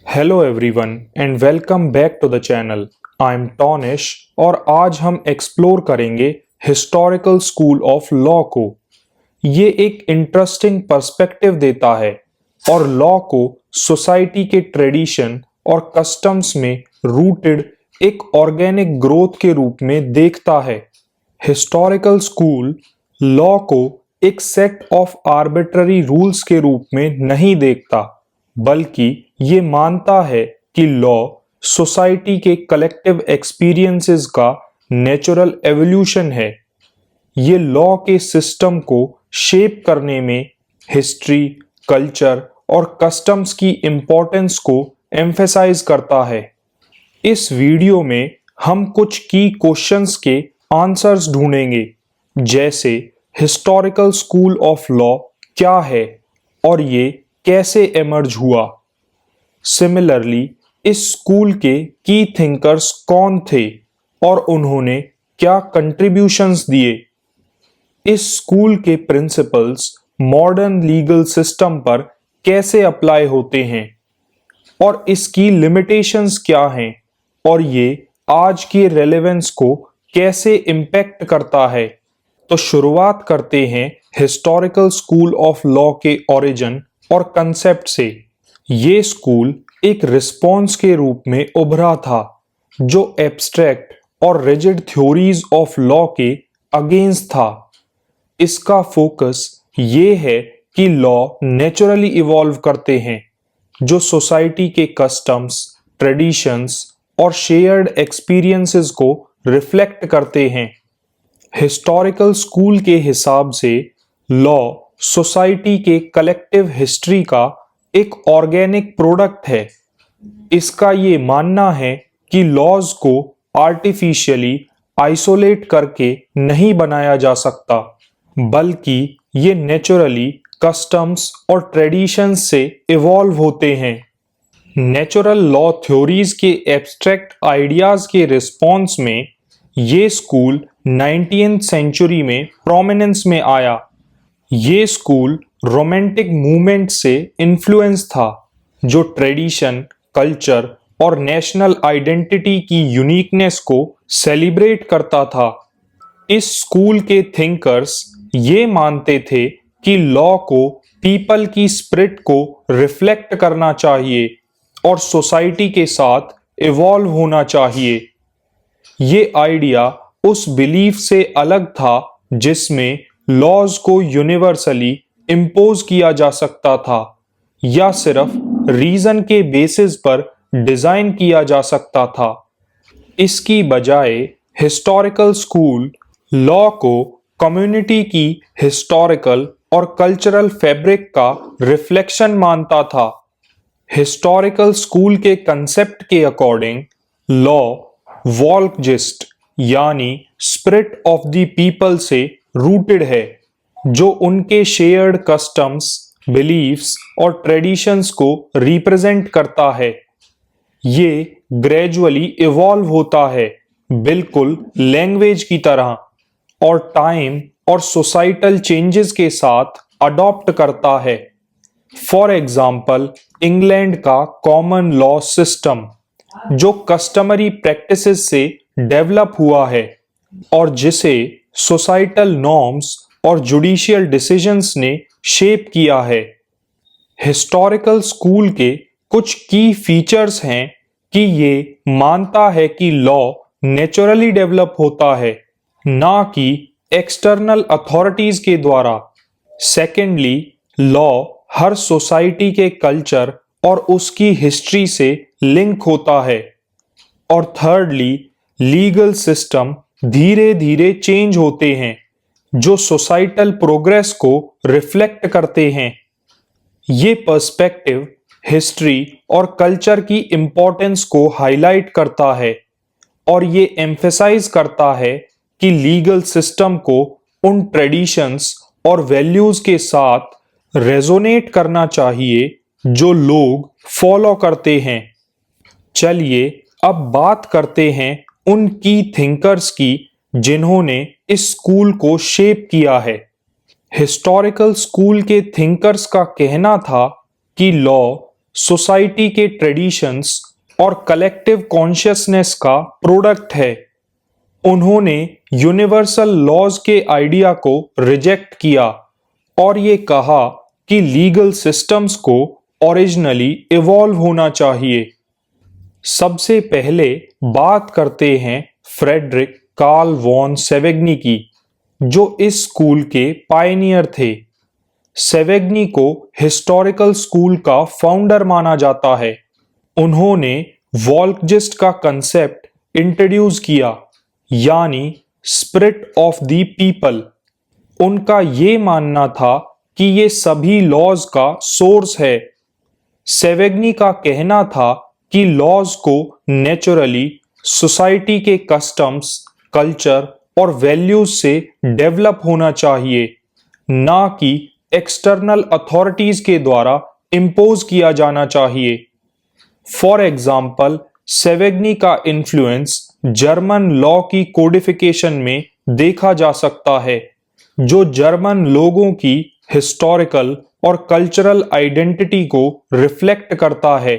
Hello everyone and welcome back to the channel. I am Tonish और आज हम explore करेंगे हिस्टोरिकल स्कूल ऑफ लॉ को। ये एक इंटरेस्टिंग पर्सपेक्टिव देता है और लॉ को सोसाइटी के ट्रेडिशन और कस्टम्स में रूटेड एक ऑर्गेनिक ग्रोथ के रूप में देखता है। हिस्टोरिकल स्कूल लॉ को एक सेट ऑफ आर्बिट्ररी रूल्स के रूप में नहीं देखता, बल्कि ये मानता है कि लॉ सोसाइटी के कलेक्टिव एक्सपीरियंसेस का नेचुरल एवोल्यूशन है। ये लॉ के सिस्टम को शेप करने में हिस्ट्री, कल्चर और कस्टम्स की इम्पोर्टेंस को एम्फेसाइज करता है। इस वीडियो में हम कुछ की क्वेश्चंस के आंसर्स ढूंढेंगे, जैसे हिस्टोरिकल स्कूल ऑफ लॉ क्या है और ये कैसे एमर्ज हुआ। सिमिलरली, इस स्कूल के की थिंकर्स कौन थे और उन्होंने क्या कंट्रीब्यूशंस दिए। इस स्कूल के प्रिंसिपल्स मॉडर्न लीगल सिस्टम पर कैसे अप्लाई होते हैं और इसकी लिमिटेशंस क्या हैं और ये आज की रेलेवेंस को कैसे इम्पैक्ट करता है। तो शुरुआत करते हैं हिस्टोरिकल स्कूल ऑफ लॉ के ओरिजिन और कंसेप्ट से। ये स्कूल एक रिस्पॉन्स के रूप में उभरा था जो एब्स्ट्रैक्ट और रिजिड थ्योरीज ऑफ लॉ के अगेंस्ट था। इसका फोकस ये है कि लॉ नेचुरली इवॉल्व करते हैं जो सोसाइटी के कस्टम्स, ट्रेडिशंस और शेयर्ड एक्सपीरियंसेस को रिफ्लेक्ट करते हैं। हिस्टोरिकल स्कूल के हिसाब से लॉ सोसाइटी के कलेक्टिव हिस्ट्री का एक ऑर्गेनिक प्रोडक्ट है। इसका ये मानना है कि लॉज को आर्टिफिशियली आइसोलेट करके नहीं बनाया जा सकता, बल्कि ये नेचुरली कस्टम्स और ट्रेडिशंस से इवॉल्व होते हैं। नेचुरल लॉ थ्योरीज के एब्स्ट्रैक्ट आइडियाज के रिस्पॉन्स में ये स्कूल 19th सेंचुरी में प्रोमिनेंस में आया। ये स्कूल रोमांटिक मूवमेंट से इन्फ्लुएंस था जो ट्रेडिशन, कल्चर और नेशनल आइडेंटिटी की यूनिकनेस को सेलिब्रेट करता था। इस स्कूल के थिंकर्स ये मानते थे कि लॉ को पीपल की स्पिरिट को रिफ्लेक्ट करना चाहिए और सोसाइटी के साथ इवॉल्व होना चाहिए। ये आइडिया उस बिलीफ से अलग था जिसमें लॉज को यूनिवर्सली इम्पोज किया जा सकता था या सिर्फ रीजन के बेसिस पर डिजाइन किया जा सकता था। इसकी बजाय हिस्टोरिकल स्कूल लॉ को कम्युनिटी की हिस्टोरिकल और कल्चरल फैब्रिक का रिफ्लेक्शन मानता था। हिस्टोरिकल स्कूल के कंसेप्ट के अकॉर्डिंग लॉ वॉल्कजिस्ट यानी स्पिरिट ऑफ द पीपल से रूटेड है, जो उनके शेयर्ड कस्टम्स, बिलीफ्स और ट्रेडिशंस को रिप्रेजेंट करता है। ये ग्रेजुअली इवॉल्व होता है, बिल्कुल लैंग्वेज की तरह, और टाइम और सोसाइटल चेंजेस के साथ अडॉप्ट करता है। फॉर एग्जाम्पल, इंग्लैंड का कॉमन लॉ सिस्टम जो कस्टमरी प्रैक्टिसेस से डेवलप हुआ है और जिसे सोसाइटल नॉर्म्स और जुडिशियल डिसीजंस ने शेप किया है। हिस्टोरिकल स्कूल के कुछ की फीचर्स हैं कि ये मानता है कि लॉ नेचुरली डेवलप होता है, ना कि एक्सटर्नल अथॉरिटीज के द्वारा। सेकेंडली, लॉ हर सोसाइटी के कल्चर और उसकी हिस्ट्री से लिंक होता है। और थर्डली, लीगल सिस्टम धीरे धीरे चेंज होते हैं जो सोसाइटल प्रोग्रेस को रिफ्लेक्ट करते हैं। ये पर्सपेक्टिव हिस्ट्री और कल्चर की इम्पोर्टेंस को हाईलाइट करता है और ये एम्फेसाइज करता है कि लीगल सिस्टम को उन ट्रेडिशंस और वैल्यूज के साथ रेजोनेट करना चाहिए जो लोग फॉलो करते हैं। चलिए अब बात करते हैं उन की थिंकर्स की जिन्होंने इस स्कूल को शेप किया है। हिस्टोरिकल स्कूल के थिंकर्स का कहना था कि लॉ सोसाइटी के ट्रेडिशंस और कलेक्टिव कॉन्शियसनेस का प्रोडक्ट है। उन्होंने यूनिवर्सल लॉज के आइडिया को रिजेक्ट किया और ये कहा कि लीगल सिस्टम्स को ओरिजिनली इवॉल्व होना चाहिए। सबसे पहले बात करते हैं फ्रेडरिक कार्ल वॉन सेवेग्नी की, जो इस स्कूल के पायनियर थे। सेवेग्नी को हिस्टोरिकल स्कूल का फाउंडर माना जाता है। उन्होंने वॉल्कजिस्ट का कंसेप्ट इंट्रोड्यूस किया, यानी स्पिरिट ऑफ द पीपल। उनका ये मानना था कि ये सभी लॉज का सोर्स है। सेवेग्नी का कहना था कि लॉज को नेचुरली सोसाइटी के कस्टम्स, कल्चर और वैल्यूज से डेवलप होना चाहिए, ना कि एक्सटर्नल अथॉरिटीज के द्वारा इम्पोज किया जाना चाहिए। फॉर एग्जाम्पल, सेवेग्नी का इन्फ्लुएंस जर्मन लॉ की कोडिफिकेशन में देखा जा सकता है, जो जर्मन लोगों की हिस्टोरिकल और कल्चरल आइडेंटिटी को रिफ्लेक्ट करता है।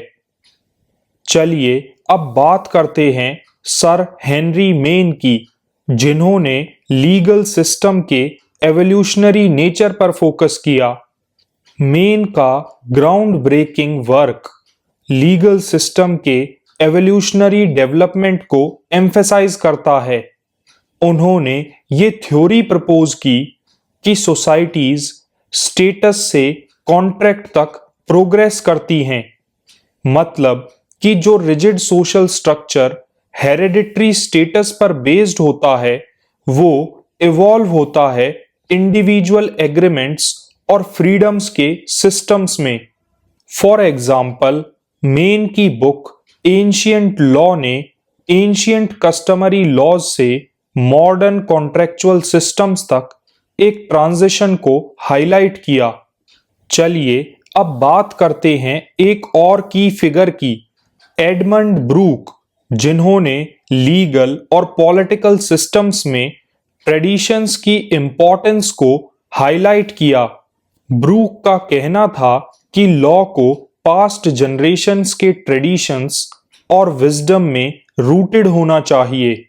चलिए अब बात करते हैं सर हेनरी मेन की, जिन्होंने लीगल सिस्टम के एवोल्यूशनरी नेचर पर फोकस किया। मेन का groundbreaking work legal system के एवोल्यूशनरी डेवलपमेंट को एम्फेसाइज करता है। उन्होंने ये थ्योरी प्रपोज की कि सोसाइटीज स्टेटस से कॉन्ट्रैक्ट तक प्रोग्रेस करती हैं, मतलब कि जो rigid social structure hereditary status पर बेस्ड होता है, वो इवॉल्व होता है इंडिविजुअल एग्रीमेंट्स और फ्रीडम्स के सिस्टम्स में। फॉर एग्जाम्पल, मेन की बुक एंशियंट लॉ ने एंशियंट कस्टमरी लॉज से मॉडर्न कॉन्ट्रेक्चुअल सिस्टम्स तक एक ट्रांजिशन को हाईलाइट किया। चलिए अब बात करते हैं एक और की फिगर की, एडमंड ब्रूक, जिन्होंने लीगल और पॉलिटिकल सिस्टम्स में ट्रेडिशंस की इंपॉर्टेंस को हाईलाइट किया। ब्रूक का कहना था कि लॉ को पास्ट जनरेशंस के ट्रेडिशंस और विजडम में रूटेड होना चाहिए।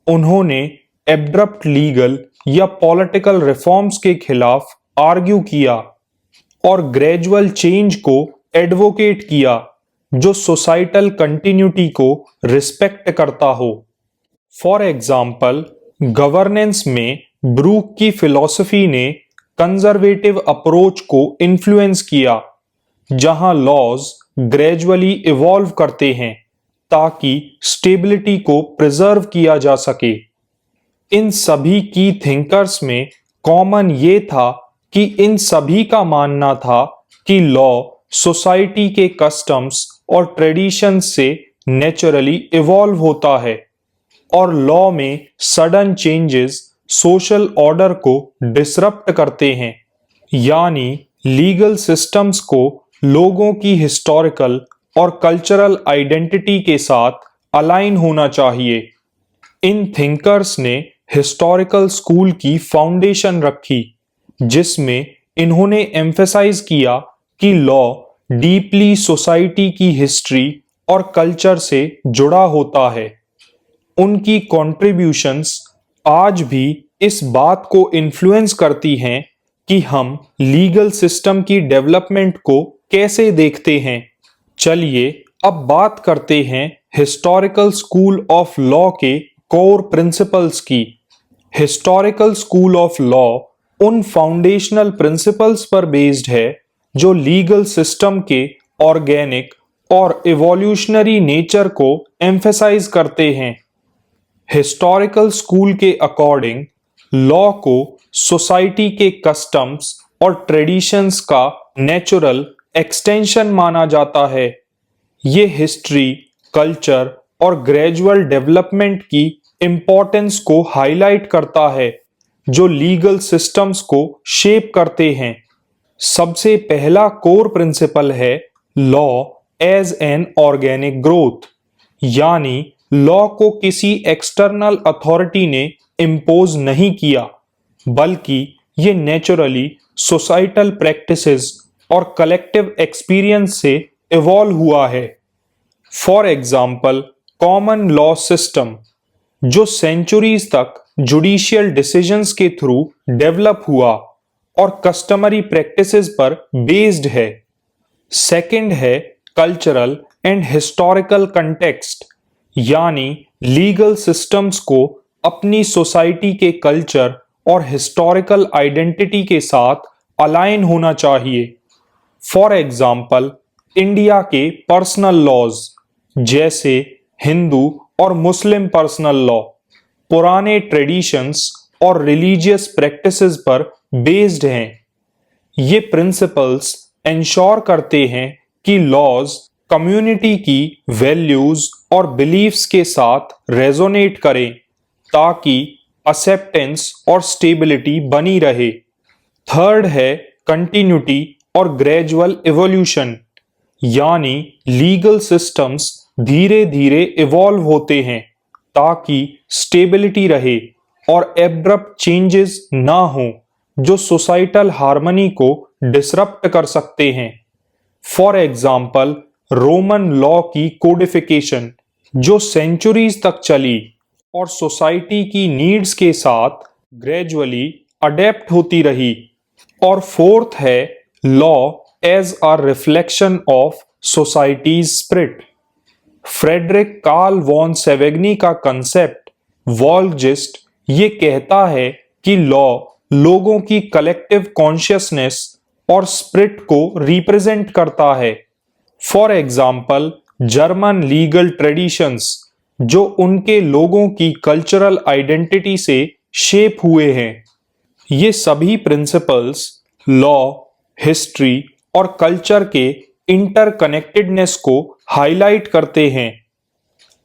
उन्होंने एब्रप्ट लीगल या पॉलिटिकल रिफॉर्म्स के खिलाफ आर्ग्यू किया और ग्रेजुअल चेंज को एडवोकेट किया, जो सोसाइटल कंटिन्यूटी को रिस्पेक्ट करता हो। फॉर एग्जाम्पल, गवर्नेंस में ब्रूक की फिलॉसफी ने कंजर्वेटिव अप्रोच को इन्फ्लुएंस किया, जहां लॉज ग्रेजुअली इवॉल्व करते हैं ताकि स्टेबिलिटी को प्रिजर्व किया जा सके। इन सभी की थिंकर्स में कॉमन ये था कि इन सभी का मानना था कि लॉ सोसाइटी के कस्टम्स और ट्रेडिशन से नेचुरली इवॉल्व होता है और लॉ में सडन चेंजेस सोशल ऑर्डर को डिसरप्ट करते हैं, यानी लीगल सिस्टम्स को लोगों की हिस्टोरिकल और कल्चरल आइडेंटिटी के साथ अलाइन होना चाहिए। इन थिंकर्स ने हिस्टोरिकल स्कूल की फाउंडेशन रखी, जिसमें इन्होंने एम्फेसाइज किया कि लॉ डीपली सोसाइटी की हिस्ट्री और कल्चर से जुड़ा होता है। उनकी कॉन्ट्रीब्यूशंस आज भी इस बात को इन्फ्लुएंस करती हैं कि हम लीगल सिस्टम की डेवलपमेंट को कैसे देखते हैं। चलिए अब बात करते हैं हिस्टोरिकल स्कूल ऑफ लॉ के कोर प्रिंसिपल्स की। हिस्टोरिकल स्कूल ऑफ लॉ उन फाउंडेशनल प्रिंसिपल्स पर बेस्ड है जो लीगल सिस्टम के ऑर्गेनिक और इवोल्यूशनरी नेचर को एम्फेसाइज करते हैं। हिस्टोरिकल स्कूल के अकॉर्डिंग लॉ को सोसाइटी के कस्टम्स और ट्रेडिशंस का नेचुरल एक्सटेंशन माना जाता है। ये हिस्ट्री, कल्चर और ग्रेजुअल डेवलपमेंट की इम्पोर्टेंस को हाईलाइट करता है, जो लीगल सिस्टम्स को शेप करते हैं। सबसे पहला कोर प्रिंसिपल है law as an organic growth, यानी लॉ को किसी एक्सटर्नल अथॉरिटी ने इम्पोज नहीं किया, बल्कि ये नेचुरली सोसाइटल प्रैक्टिसेस और कलेक्टिव एक्सपीरियंस से इवॉल्व हुआ है। For example common law system, जो सेंचुरीज तक जुडिशियल डिसीजंस के थ्रू डेवलप हुआ और कस्टमरी प्रैक्टिसेस पर बेस्ड है। सेकंड है कल्चरल एंड हिस्टोरिकल कंटेक्स्ट, यानी लीगल सिस्टम्स को अपनी सोसाइटी के कल्चर और हिस्टोरिकल आइडेंटिटी के साथ अलाइन होना चाहिए। फॉर एग्जाम्पल इंडिया के पर्सनल लॉज जैसे हिंदू और मुस्लिम पर्सनल लॉ पुराने ट्रेडिशंस और रिलीजियस प्रैक्टिसेस पर बेस्ड हैं। ये प्रिंसिपल्स इंश्योर करते हैं कि लॉज कम्युनिटी की वैल्यूज और बिलीफ्स के साथ रेजोनेट करें ताकि एक्सेप्टेंस और स्टेबिलिटी बनी रहे। थर्ड है कंटिन्यूटी और ग्रेजुअल इवोल्यूशन, यानी लीगल सिस्टम्स धीरे धीरे इवॉल्व होते हैं ताकि स्टेबिलिटी रहे और एब्रप्ट चेंजेस ना हो जो सोसाइटल हार्मनी को डिसरप्ट कर सकते हैं। फॉर एग्जाम्पल रोमन लॉ की कोडिफिकेशन जो सेंचुरीज तक चली और सोसाइटी की नीड्स के साथ ग्रेजुअली अडेप्ट होती रही। और फोर्थ है law as a reflection of societies spirit. Friedrich Karl von Savigny का कंसेप्ट वॉल्गजिस्ट ये कहता है कि लॉ लोगों की कलेक्टिव कॉन्शियसनेस और स्पिरिट को रिप्रेजेंट करता है। For example German legal traditions जो उनके लोगों की कल्चरल आइडेंटिटी से शेप हुए हैं। ये सभी प्रिंसिपल्स लॉ, हिस्ट्री और कल्चर के इंटरकनेक्टेडनेस को हाईलाइट करते हैं।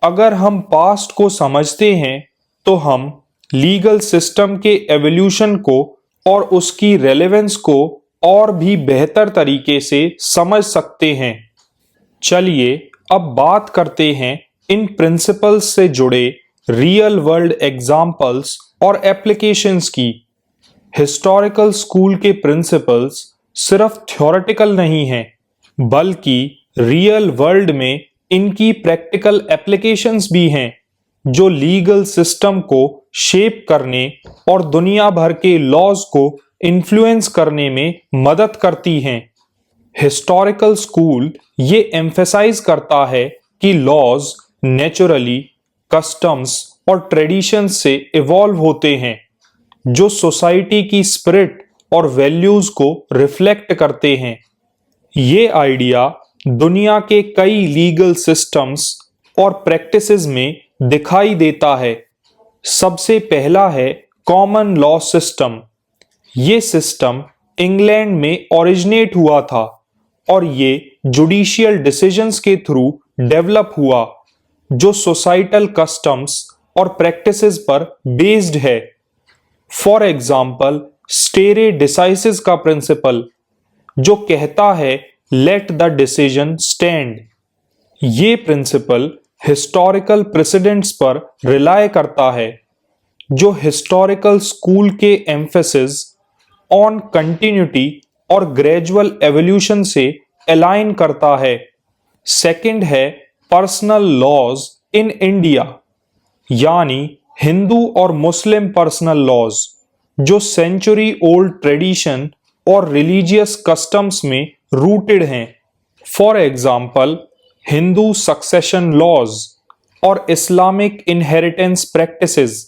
अगर हम पास्ट को समझते हैं तो हम लीगल सिस्टम के एवोल्यूशन को और उसकी रेलेवेंस को और भी बेहतर तरीके से समझ सकते हैं। चलिए अब बात करते हैं इन प्रिंसिपल्स से जुड़े रियल वर्ल्ड एग्जाम्पल्स और एप्लीकेशंस की। हिस्टोरिकल स्कूल के प्रिंसिपल्स सिर्फ थ्योरेटिकल नहीं हैं, बल्कि रियल वर्ल्ड में इनकी प्रैक्टिकल एप्लीकेशंस भी हैं जो लीगल सिस्टम को शेप करने और दुनिया भर के लॉज को इन्फ्लुएंस करने में मदद करती हैं। हिस्टोरिकल स्कूल ये एम्फेसाइज करता है कि लॉज नेचुरली कस्टम्स और ट्रेडिशंस से इवॉल्व होते हैं जो सोसाइटी की स्पिरिट और वैल्यूज को रिफ्लेक्ट करते हैं। ये आइडिया दुनिया के कई लीगल सिस्टम्स और प्रैक्टिसेस में दिखाई देता है। सबसे पहला है कॉमन लॉ सिस्टम। ये सिस्टम इंग्लैंड में ओरिजिनेट हुआ था और ये जुडिशियल डिसीजंस के थ्रू डेवलप हुआ जो सोसाइटल कस्टम्स और प्रैक्टिसेस पर बेस्ड है। फॉर एग्जाम्पल स्टेरे डिसाइसिस का प्रिंसिपल जो कहता है लेट द डिसीजन स्टैंड। ये प्रिंसिपल हिस्टोरिकल प्रेसिडेंट्स पर रिलाय करता है जो हिस्टोरिकल स्कूल के एम्फेसिस ऑन कंटिन्यूटी और ग्रेजुअल एवोल्यूशन से अलाइन करता है। सेकंड है पर्सनल लॉज इन इंडिया, यानी हिंदू और मुस्लिम पर्सनल लॉज जो सेंचुरी ओल्ड ट्रेडिशन और रिलीजियस कस्टम्स में रूटेड हैं। For example Hindu succession laws और इस्लामिक इनहेरिटेंस प्रैक्टिसेस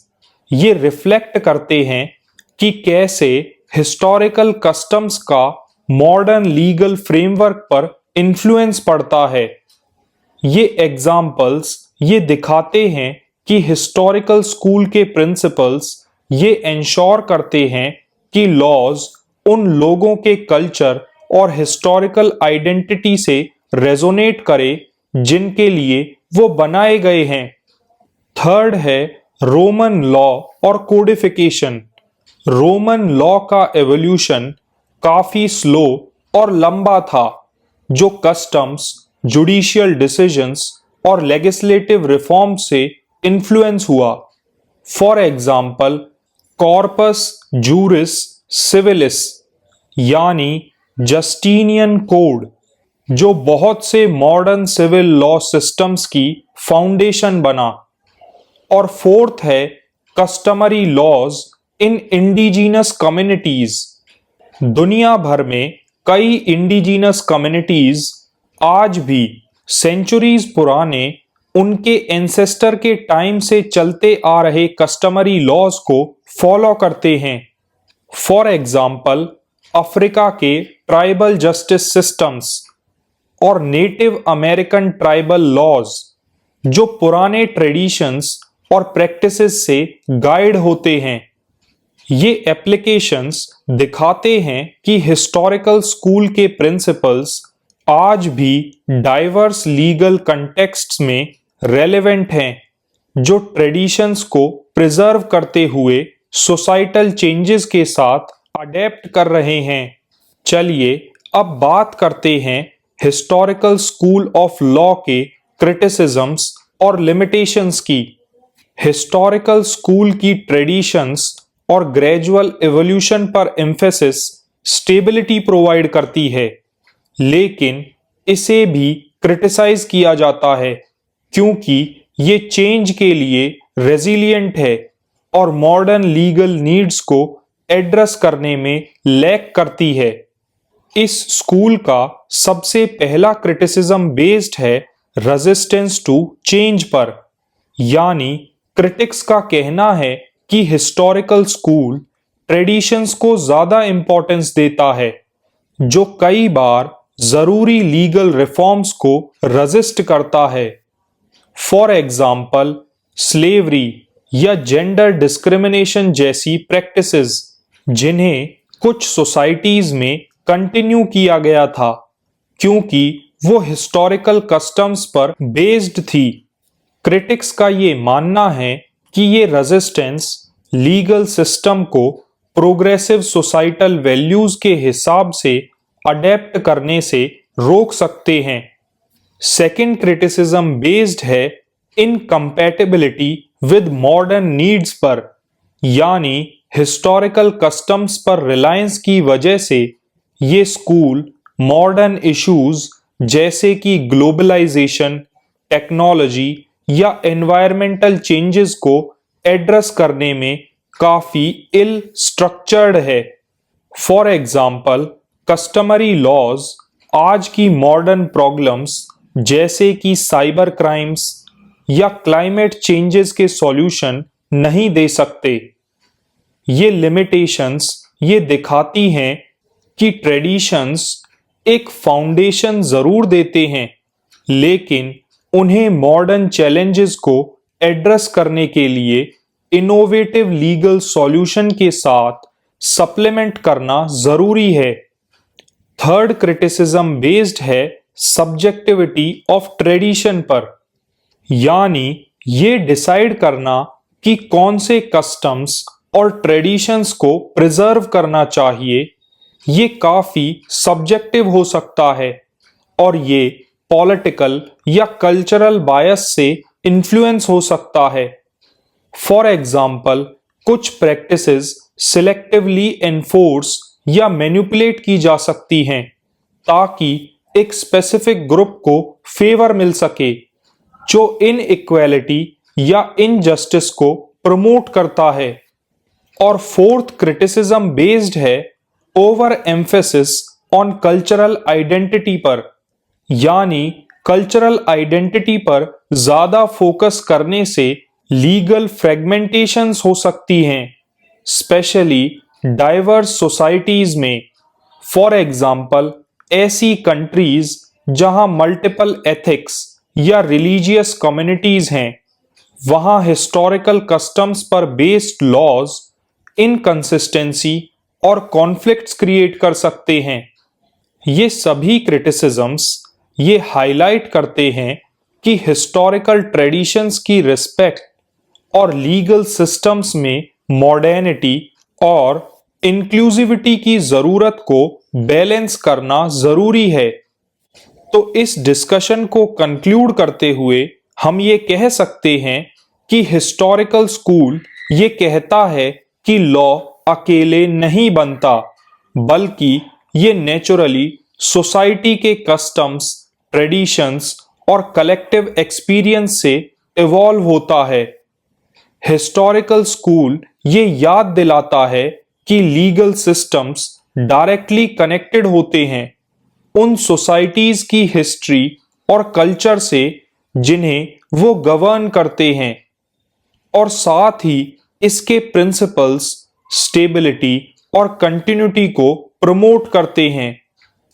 ये रिफ्लेक्ट करते हैं कि कैसे हिस्टोरिकल कस्टम्स का मॉडर्न लीगल फ्रेमवर्क पर इन्फ्लुएंस पड़ता है। ये एग्जाम्पल्स ये दिखाते हैं कि हिस्टोरिकल स्कूल के प्रिंसिपल्स ये इंश्योर करते हैं कि लॉज उन लोगों के कल्चर और हिस्टोरिकल आइडेंटिटी से रेजोनेट करे जिनके लिए वो बनाए गए हैं। थर्ड है रोमन लॉ और कोडिफिकेशन। रोमन लॉ का एवोल्यूशन काफी स्लो और लंबा था जो कस्टम्स, जुडिशियल डिसीजंस और लेजिस्लेटिव रिफॉर्म से इन्फ्लुएंस हुआ। फॉर एग्जाम्पल कॉर्पस जूरिस सिविलिस यानी जस्टिनियन कोड जो बहुत से मॉडर्न सिविल लॉ सिस्टम्स की फाउंडेशन बना। और फोर्थ है कस्टमरी लॉज इन इंडिजिनस कम्युनिटीज। दुनिया भर में कई इंडिजिनस कम्युनिटीज आज भी सेंचुरीज पुराने उनके एंसेस्टर के टाइम से चलते आ रहे कस्टमरी लॉज को फॉलो करते हैं। फॉर एग्जाम्पल अफ्रीका के ट्राइबल जस्टिस सिस्टम्स और नेटिव अमेरिकन ट्राइबल लॉज, जो पुराने ट्रेडिशंस और प्रैक्टिसेस से गाइड होते हैं। ये एप्लीकेशंस दिखाते हैं कि हिस्टोरिकल स्कूल के प्रिंसिपल्स आज भी डाइवर्स लीगल कंटेक्स्ट्स में रेलेवेंट हैं, जो ट्रेडिशंस को प्रिजर्व करते हुए सोसाइटल चेंजेस के साथ अडेप्ट कर रहे हैं। चलिए अब बात करते हैं हिस्टोरिकल स्कूल ऑफ लॉ के क्रिटिसिज्म्स और लिमिटेशंस की। हिस्टोरिकल स्कूल की ट्रेडिशंस और ग्रेजुअल एवोल्यूशन पर एम्फेसिस स्टेबिलिटी प्रोवाइड करती है, लेकिन इसे भी क्रिटिसाइज किया जाता है क्योंकि ये चेंज के लिए रेजिलिएंट है और मॉडर्न लीगल नीड्स को एड्रेस करने में लैक करती है। इस स्कूल का सबसे पहला क्रिटिसिज्म बेस्ड है रेजिस्टेंस टू चेंज पर, यानी क्रिटिक्स का कहना है कि हिस्टोरिकल स्कूल ट्रेडिशंस को ज्यादा इंपॉर्टेंस देता है, जो कई बार जरूरी लीगल रिफॉर्म्स को रेजिस्ट करता है। फॉर एग्जाम्पल स्लेवरी या जेंडर डिस्क्रिमिनेशन जैसी प्रैक्टिसेस, जिन्हें कुछ सोसाइटीज में कंटिन्यू किया गया था क्योंकि वो हिस्टोरिकल कस्टम्स पर बेस्ड थी। क्रिटिक्स का ये मानना है कि ये रेजिस्टेंस लीगल सिस्टम को प्रोग्रेसिव सोसाइटल वैल्यूज के हिसाब से अडेप्ट करने से रोक सकते हैं। सेकंड क्रिटिसिज्म बेस्ड है इनकम्पैटिबिलिटी विद मॉडर्न नीड्स पर, यानी हिस्टोरिकल कस्टम्स पर रिलायंस की वजह से ये स्कूल मॉडर्न इश्यूज जैसे कि ग्लोबलाइजेशन, टेक्नोलॉजी या एनवायरमेंटल चेंजेस को एड्रेस करने में काफी इल स्ट्रक्चर्ड है। फॉर एग्जाम्पल कस्टमरी लॉज आज की मॉडर्न प्रॉब्लम्स जैसे कि साइबर क्राइम्स या क्लाइमेट चेंजेस के सॉल्यूशन नहीं दे सकते। ये लिमिटेशंस ये दिखाती हैं कि ट्रेडिशंस एक फाउंडेशन जरूर देते हैं, लेकिन उन्हें मॉडर्न चैलेंजेस को एड्रेस करने के लिए इनोवेटिव लीगल सॉल्यूशन के साथ सप्लीमेंट करना जरूरी है। थर्ड क्रिटिसिज्म बेस्ड है सब्जेक्टिविटी ऑफ ट्रेडिशन पर, यानी ये डिसाइड करना कि कौन से कस्टम्स और ट्रेडिशंस को प्रिजर्व करना चाहिए, ये काफी सब्जेक्टिव हो सकता है और ये पॉलिटिकल या कल्चरल बायस से इन्फ्लुएंस हो सकता है। फॉर एग्जाम्पल कुछ प्रैक्टिसेस सिलेक्टिवली एनफोर्स या मैनिपुलेट की जा सकती हैं ताकि एक स्पेसिफिक ग्रुप को फेवर मिल सके, जो इनइक्वालिटी या इनजस्टिस को प्रमोट करता है। और फोर्थ क्रिटिसिज्म बेस्ड है over emphasis on cultural identity पर, यानी कल्चरल आइडेंटिटी पर ज्यादा फोकस करने से लीगल फ्रेगमेंटेशंस हो सकती हैं, स्पेशली डाइवर्स सोसाइटीज में। फॉर एग्जाम्पल ऐसी कंट्रीज जहां मल्टीपल एथिक्स या रिलीजियस कम्युनिटीज हैं, वहां हिस्टोरिकल कस्टम्स पर बेस्ड लॉज इनकंसिस्टेंसी और कॉन्फ्लिक्ट्स क्रिएट कर सकते हैं। ये सभी क्रिटिसिज्म्स ये हाईलाइट करते हैं कि हिस्टोरिकल ट्रेडिशंस की रिस्पेक्ट और लीगल सिस्टम्स में मॉडर्निटी और इंक्लूसिविटी की जरूरत को बैलेंस करना जरूरी है। तो इस डिस्कशन को कंक्लूड करते हुए हम ये कह सकते हैं कि हिस्टोरिकल स्कूल ये कहता है कि लॉ अकेले नहीं बनता, बल्कि ये नेचुरली सोसाइटी के कस्टम्स, ट्रेडिशंस और कलेक्टिव एक्सपीरियंस से इवॉल्व होता है। हिस्टोरिकल स्कूल ये याद दिलाता है कि लीगल सिस्टम्स डायरेक्टली कनेक्टेड होते हैं उन सोसाइटीज की हिस्ट्री और कल्चर से जिन्हें वो गवर्न करते हैं, और साथ ही इसके प्रिंसिपल्स स्टेबिलिटी और कंटिन्यूटी को प्रमोट करते हैं।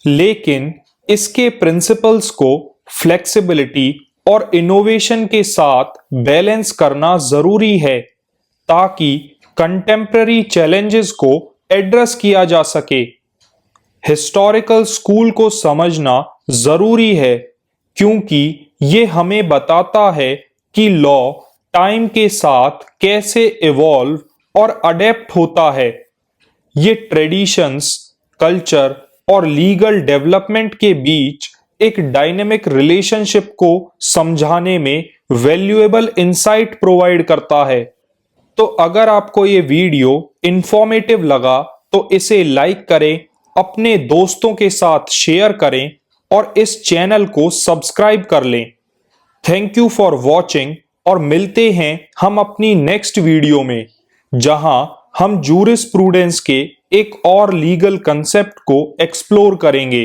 लेकिन इसके प्रिंसिपल्स को फ्लेक्सिबिलिटी और इनोवेशन के साथ बैलेंस करना जरूरी है ताकि कंटेम्पररी चैलेंजेस को एड्रेस किया जा सके। हिस्टोरिकल स्कूल को समझना जरूरी है क्योंकि ये हमें बताता है कि लॉ टाइम के साथ कैसे इवॉल्व और अडेप्ट होता है। ये ट्रेडिशंस, कल्चर और लीगल डेवलपमेंट के बीच एक डायनेमिक रिलेशनशिप को समझाने में वैल्यूएबल इंसाइट प्रोवाइड करता है। तो अगर आपको ये वीडियो इंफॉर्मेटिव लगा तो इसे लाइक करें, अपने दोस्तों के साथ शेयर करें और इस चैनल को सब्सक्राइब कर लें। थैंक यू फॉर वॉचिंग और मिलते हैं हम अपनी नेक्स्ट वीडियो में जहां हम जूरिस्प्रूडेंस के एक और लीगल कंसेप्ट को एक्सप्लोर करेंगे।